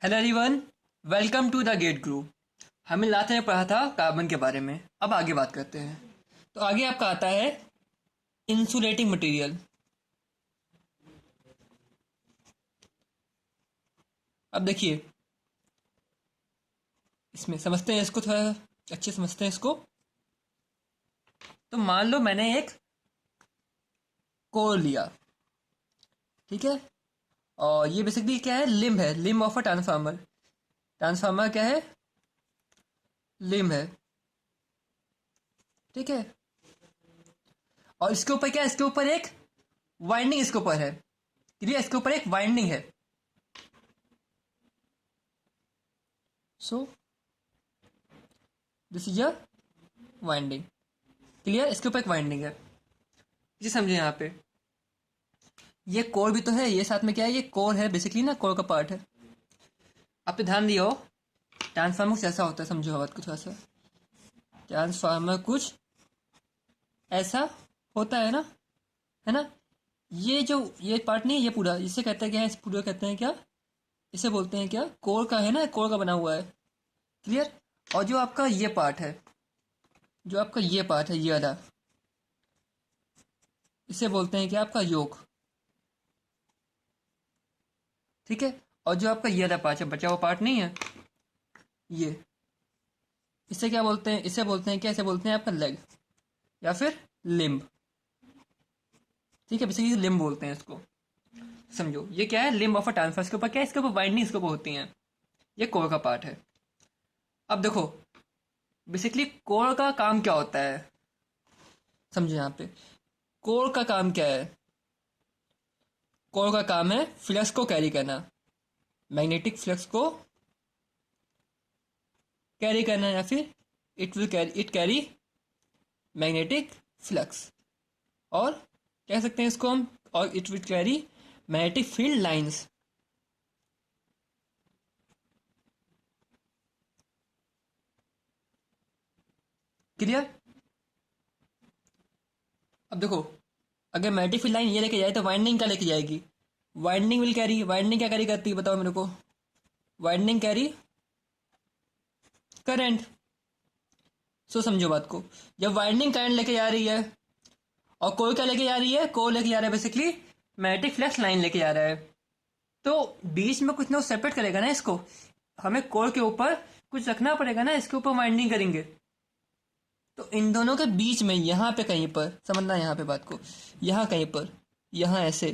Hello everyone, welcome to the gate group. हमें last में पढ़ा था कार्बन के बारे में। अब आगे बात करते हैं। तो आगे आपका आता है इंसुलेटिंग मटेरियल। अब देखिए, इसमें समझते हैं इसको, थोड़ा अच्छे समझते हैं इसको। तो मान लो मैंने एक कोर लिया, ठीक है। और ये बेसिकली क्या है, लिम्ब है, limb of a transformer. Transformer क्या है, लिम्ब है, ठीक है। और इसके ऊपर क्या है, इसके ऊपर एक वाइंडिंग इसके ऊपर है, क्लियर। इसके ऊपर एक वाइंडिंग है। So this is a winding, clear. इसके ऊपर एक वाइंडिंग है, जी समझे। यहाँ पे ये कोर भी तो है, ये साथ में क्या है, ये कोर है बेसिकली ना, कोर का पार्ट है। आपने ध्यान दिया हो, ट्रांसफार्मर कुछ ऐसा होता है, समझो बात को थोड़ा सा। ट्रांसफार्मर कुछ ऐसा होता है ना। ये जो ये पार्ट नहीं है, ये पूरा, इसे कहते हैं क्या है, इस पूरा कहते हैं क्या, इसे बोलते हैं क्या, कोर का है ना, कोर का बना हुआ है, क्लियर। और जो आपका ये पार्ट है, जो आपका ये पार्ट है, ये वाला, इसे बोलते हैं क्या, आपका योक, ठीक है। और जो आपका ये वाला पार्ट है, बचा हुआ पार्ट नहीं है ये, इसे क्या बोलते हैं, इसे बोलते हैं क्या, इसे बोलते हैं आपका लेग या फिर लिम्ब, ठीक है। बेसिकली लिम्ब बोलते हैं इसको, समझो। ये क्या है, लिम्ब ऑफ अ ट्रांसफर। इसके ऊपर क्या है, इसके ऊपर वाइंडिंग इसके ऊपर होती हैं। ये कोर का पार्ट है। अब देखो, बेसिकली कोर का काम क्या होता है, समझो। यहाँ पे कोर का काम क्या है, कोर का काम है फ्लक्स को कैरी करना, मैग्नेटिक फ्लक्स को कैरी करना, या फिर इट कैरी मैग्नेटिक फ्लक्स। और कह सकते हैं इसको हम, और it will carry magnetic field lines, clear. अब देखो, अगर मैग्नेटिक फील्ड लाइन ये लेके जाए तो वाइंडिंग क्या लेके जाएगी, वाइंडिंग विल कैरी, वाइंडिंग क्या कैरी करती है बताओ मेरे को, वाइंडिंग कैरी करंट। सो समझो बात को, जब वाइंडिंग करंट लेके जा रही है, और कोई क्या लेके जा रही है, कोई लेके जा रहा है बेसिकली मैग्नेटिक फ्लक्स लाइन लेके जा रहा है। तो बीच में कुछ ना कुछ सेपरेट करेगा ना इसको, हमें कोर के ऊपर कुछ रखना पड़ेगा ना, इसके ऊपर वाइंडिंग करेंगे। तो इन दोनों के बीच में यहाँ पे कहीं पर समझना, यहाँ पे बात को, यहाँ कहीं पर, यहाँ ऐसे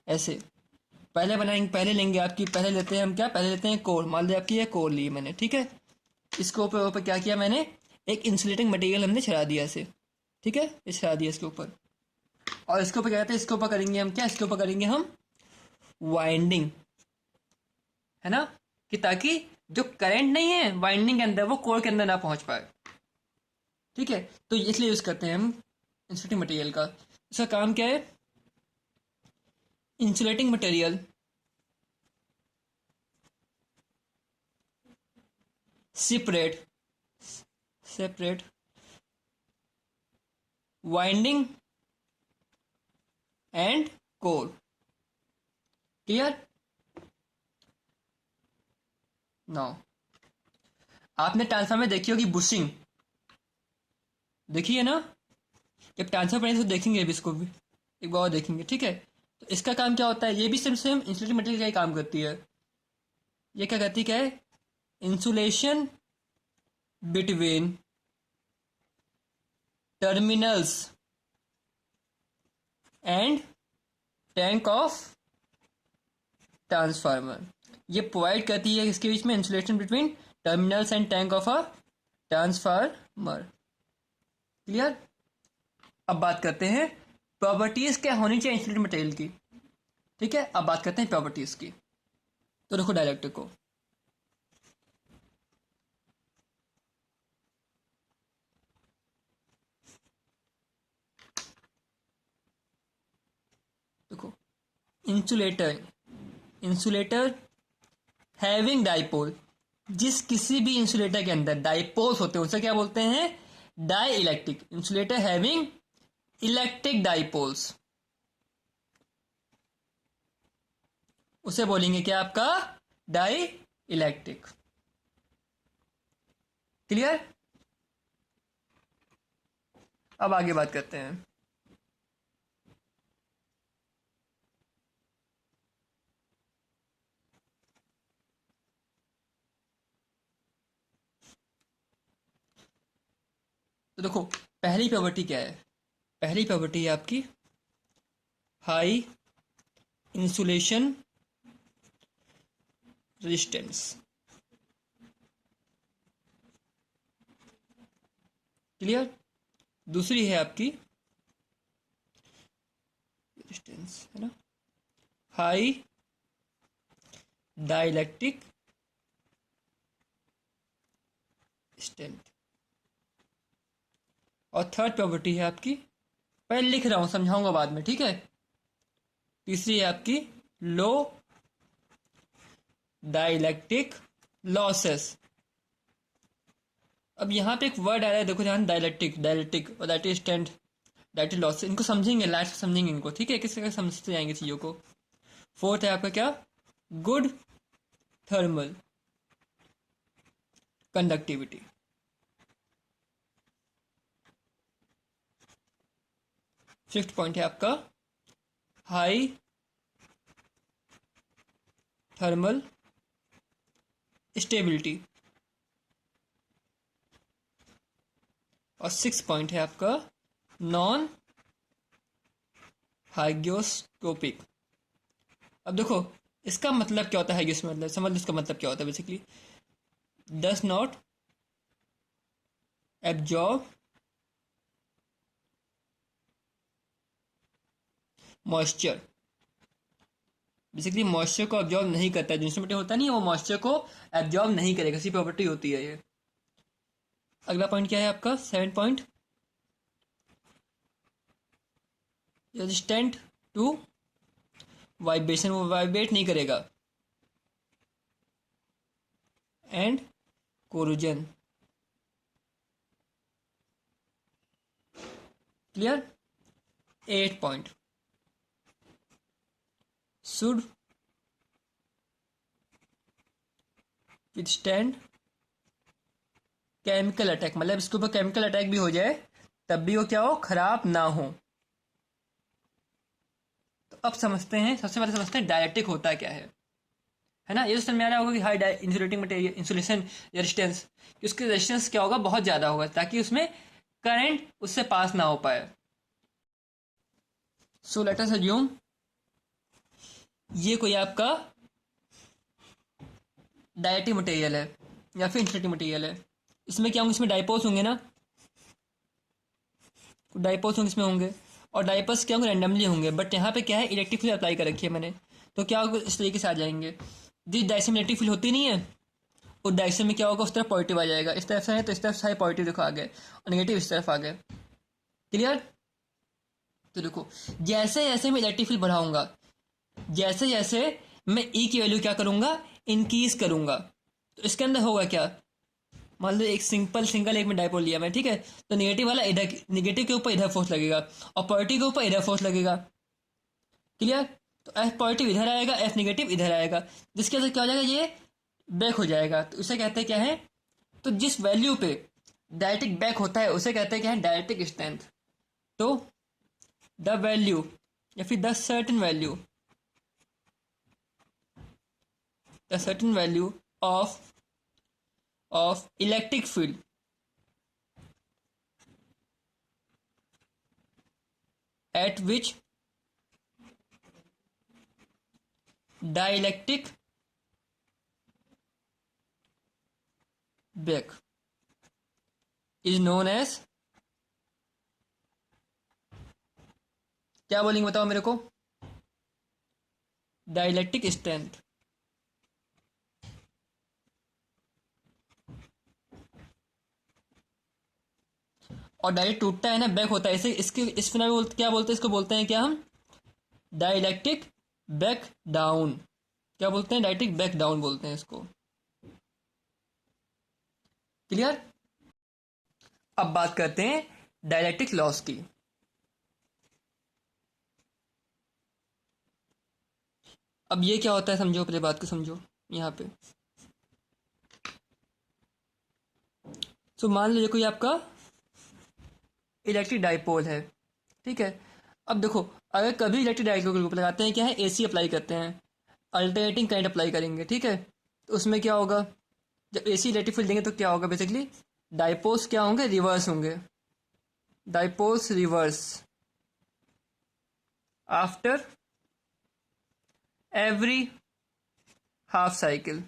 ऐसे पहले बनाएंगे, पहले लेंगे आपकी, पहले लेते हैं हम क्या, पहले लेते हैं कोर। मान लिया आपकी ये कोर ली मैंने, ठीक है। इसके ऊपर क्या किया मैंने, एक इंसुलेटिंग मटेरियल हमने चढ़ा दिया इसे, ठीक है, ये चढ़ा दिया इसके ऊपर। और इसके ऊपर क्या कहते हैं, इसके ऊपर करेंगे हम क्या, इसके ऊपर करेंगे हम वाइंडिंग, है ना, कि ताकि जो करंट नहीं है वाइंडिंग के अंदर, वो कोर के अंदर ना पहुंच पाए, ठीक है। तो इसलिए यूज करते हैं हम इंसुलेटिंग मटेरियल का। इसका काम क्या है, insulating material separate separate winding and core, clear. Now आपने ट्रांसफार्मर देखी होगी बुशिंग, देखी है ना। जब ट्रांसफर पढ़ेंगे तो देखेंगे अभी इसको भी, एक बार और देखेंगे, ठीक है। तो इसका काम क्या होता है, ये भी सेम सेम इंसुलेटिंग मटेरियल का ही काम करती है। ये क्या करती है, क्या है, insulation between terminals and tank of transformer. ये प्रोवाइड करती है इसके बीच में insulation between terminals and tank of a transformer, clear. अब बात करते हैं प्रॉपर्टीज क्या होनी चाहिए इंसुलेटिंग मटेरियल की, ठीक है। अब बात करते हैं प्रॉपर्टीज की। तो देखो डायरेक्ट को, देखो, इंसुलेटर इंसुलेटर हैविंग डाइपोल, जिस किसी भी इंसुलेटर के अंदर डाइपोल्स होते हैं उसे क्या बोलते हैं, dielectric. Insulator having electric dipoles, उसे बोलेंगे क्या, आपका डाई इलेक्ट्रिक। क्लियर? अब आगे बात करते हैं। तो देखो, पहली प्रॉपर्टी क्या है? पहली प्रॉपर्टी है आपकी हाई इंसुलेशन रेजिस्टेंस। क्लियर? दूसरी है आपकी रेजिस्टेंस, है ना, हाई डाइलेक्ट्रिक स्ट्रेंथ। और थर्ड प्रॉपर्टी है आपकी, पहले लिख रहा हूं, समझाऊंगा बाद में, ठीक है। तीसरी है आपकी लो डाइलेक्ट्रिक लॉसेस। अब यहाँ पे एक वर्ड आ रहा है, देखो ध्यान, डाइलेक्ट्रिक, डाइलेक्ट्रिक और डाइलेक्ट्रिक स्ट्रेंथ, डाइलेक्ट्रिक लॉसेस, इनको समझेंगे, लाइट से समझेंगे इनको, ठीक है, किस तरह समझते जाएंगे चीज़ों को। फोर्थ है आपका क्या, good thermal conductivity. Fifth point है आपका हाई थर्मल स्टेबिलिटी। और सिक्स पॉइंट है आपका नॉन हाइग्रोस्कोपिक। अब देखो, इसका मतलब क्या होता है, हाइग्रोस मतलब समझ लो, इसका मतलब क्या होता है basically, does not absorb moisture. Basically moisture को एब्जॉर्ब नहीं करता है, जो इंस्ट्रूमेंट होता नहीं है वो मॉइस्चर को एब्जॉर्ब नहीं करेगा, ऐसी प्रॉपर्टी होती है ये। अगला पॉइंट क्या है आपका, seven point, resistant to vibration, वो वाइब्रेट नहीं करेगा, and corrosion. Clear? Eight point, should withstand chemical attack, मतलब इसके ऊपर केमिकल अटैक भी हो जाए तब भी वो क्या हो, खराब ना हो। तो अब समझते हैं, सबसे पहले समझते हैं डायलेक्ट्रिक होता क्या है ना। ये तो समझ में आ रहा होगा कि high insulating material, insulation resistance, कि उसकी रेजिस्टेंस क्या होगा, बहुत ज़्यादा होगा, ताकि उसमें करंट उससे पास ना हो पाए। सो लेट अस अज्यूम ये कोई आपका डायलेक्ट्रिक मटेरियल है या फिर इंसुलेटिंग मटेरियल है। इसमें क्या होंगे, इसमें डाइपोल्स होंगे ना, डाइपोल्स होंगे इसमें होंगे, और डाइपोल्स क्या होंगे, रैंडमली होंगे। बट यहाँ पे क्या है, इलेक्ट्रिक फील्ड अप्लाई कर रखी है मैंने, तो क्या होगा, इस तरीके से आ जाएंगे। जिस डायरेक्शन में इलेक्ट्रिक फील्ड होती नहीं है, उस डायरेक्शन में क्या होगा, उस तरफ पॉजिटिव आ जाएगा। इस तरफ से है तो इस तरफ सारे पॉजिटिव देखो आ गए, और नेगेटिव इस तरफ आ गए। क्लियर? तो देखो, जैसे जैसे मैं इलेक्ट्रिक फील्ड बढ़ाऊंगा, जैसे जैसे मैं ई की वैल्यू क्या करूंगा, इंक्रीज करूंगा, तो इसके अंदर होगा क्या, मान लो एक सिंगल एक में डाइपोल लिया मैं, ठीक है, तो नेगेटिव वाला इधर, नेगेटिव के ऊपर इधर फोर्स लगेगा, और पॉजिटिव के ऊपर इधर फोर्स लगेगा। क्लियर? तो एफ पॉजिटिव इधर आएगा, एफ नेगेटिव इधर आएगा, जिसके अंदर क्या हो जाएगा, ये बैक हो जाएगा। तो उसे कहते हैं क्या है, तो जिस वैल्यू पे डायरेक्ट्रिक बैक होता है उसे कहते हैं क्या है, डायरेक्ट्रिक स्ट्रेंथ। तो द वैल्यू या फिर the certain value of electric field at which dielectric break is known as, क्या बोलेंगे बताओ मेरे को, डाइलेक्ट्रिक स्ट्रेंथ। और डायरेक्ट टूटता है ना, बैक होता है, इसे इसके इस फिनोमेना क्या बोलते हैं, इसको बोलते हैं क्या हम, डाइलेक्ट्रिक बैक डाउन। क्या बोलते हैं, डाइलेक्ट्रिक बैक डाउन बोलते हैं इसको। क्लियर? अब बात करते हैं डाइलेक्ट्रिक लॉस की। अब ये क्या होता है समझो, पहले बात को समझो। यहाँ पे सो मान लीजिए कोई आपका इलेक्ट्रिक डाइपोल है, ठीक है। अब देखो, अगर कभी इलेक्ट्रिक डाइपोल के ऊपर लगाते हैं क्या है, एसी अप्लाई करते हैं, अल्टरनेटिंग करंट अप्लाई करेंगे, ठीक है। तो उसमें क्या होगा, जब एसी इलेक्ट्रिक फील्ड देंगे तो क्या होगा, बेसिकली डाइपोल्स क्या होंगे, रिवर्स होंगे, dipoles reverse after every half cycle.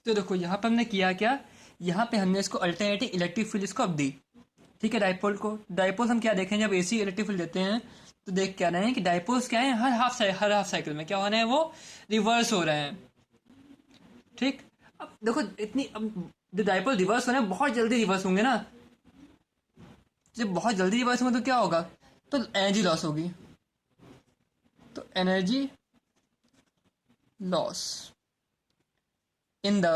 तो देखो यहाँ पर हमने किया क्या, यहाँ पे हमने इसको अल्टरनेटिंग इलेक्ट्रिक फील्ड इसको अब दी, ठीक है। डाइपोल को, डाइपोल्स हम क्या देखें, जब एसी इलेक्ट्रिक फील्ड देते हैं तो देख क्या रहे हैं कि डाइपोल्स क्या है, हर हाफ साइकिल में क्या हो रहे हैं, वो रिवर्स हो रहे हैं, ठीक। अब देखो इतनी, अब जो डाइपोल रिवर्स हो रहे हैं बहुत जल्दी रिवर्स होंगे ना, जब बहुत जल्दी रिवर्स होंगे तो क्या होगा, तो एनर्जी लॉस होगी, तो energy loss in the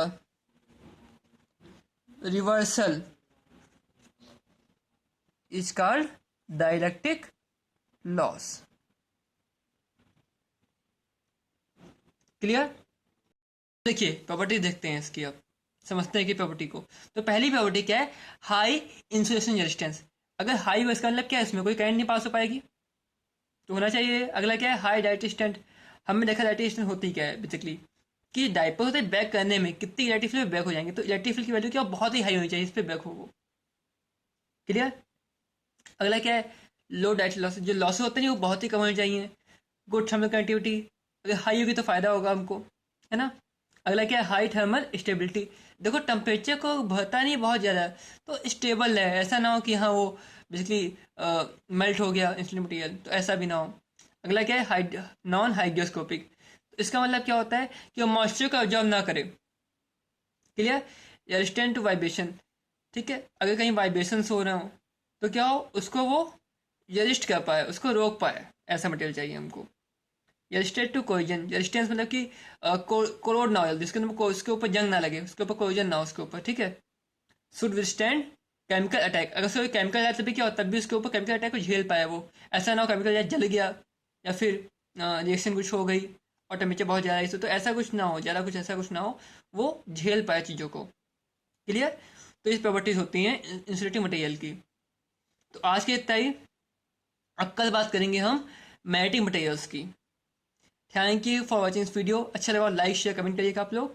reversal is called dielectric loss. Clear. देखिए प्रॉपर्टी देखते हैं इसकी, अब समझते हैं कि प्रॉपर्टी को। तो पहली प्रॉपर्टी क्या है, हाई इंसुलेशन रेजिस्टेंस। अगर हाई हो इसका मतलब क्या है, इसमें कोई करंट नहीं पास हो पाएगी, तो होना चाहिए। अगला क्या है, हाई डाइट स्टेंट। हमने देखा डाइट स्टेंट होती क्या है बेसिकली, कि डाइपोल होते बैक करने में कितनी इलेक्ट्रिक फील्ड बैक हो जाएंगे, तो इलेक्ट्रिक फील्ड की वैल्यू क्या बहुत ही हाई होनी चाहिए इस पर बैक हो वो। क्लियर। अगला क्या है, लो डाइट लॉस, जो लॉस होते हैं वो बहुत ही कम होनी चाहिए। गुड थर्मल कंडक्टिविटी, अगर हाई होगी तो फायदा होगा हमको, है ना। अगला क्या है, हाई थर्मल स्टेबिलिटी। देखो टेम्परेचर को बढ़ता नहीं बहुत ज़्यादा, तो स्टेबल है, ऐसा ना हो कि हाँ वो बेसिकली मेल्ट हो गया इंसुलेट मटीरियल, तो ऐसा भी ना हो। अगला क्या है, नॉन हाइग्रोस्कोपिक। तो इसका मतलब क्या होता है कि वो मॉइस्चर का ऑब्जॉर्व ना करे। क्लियर। रेजिस्टेंट टू वाइब्रेशन, ठीक है। अगर कहीं वाइब्रेशन हो रहा हो तो क्या हो, उसको वो रेजिस्ट कर पाए, उसको रोक पाए, ऐसा मटेरियल चाहिए हमको। रेजिस्टेंट टू कोलिजन, रेजिस्टेंस मतलब कि कोरोड ना हो, जिसके अंदर उसके ऊपर जंग ना लगे, उसके ऊपर कोलिजन ना हो उसके ऊपर, ठीक है। शुड विथस्टैंड केमिकल अटैक, अगर उसको केमिकल अटैक तभी क्या हो, तब भी उसके ऊपर केमिकल अटैक को झेल पाया वो। ऐसा ना हो केमिकल अटैक जल गया, या फिर रिएक्शन कुछ हो गई और टेम्परेचर बहुत ज़्यादा इसे, तो ऐसा कुछ ना हो, ज़्यादा कुछ ऐसा कुछ ना हो, वो झेल पाए चीज़ों को। क्लियर। तो इस प्रॉपर्टीज होती हैं इंसुलेटिंग मटेरियल की। तो आज के इतना ही, अब कल बात करेंगे हम मैग्नेटिक मटेरियल्स की। Thank you for watching this video. अच्छा लगा लाइक शेयर कमेंट करिएगा आप लोग।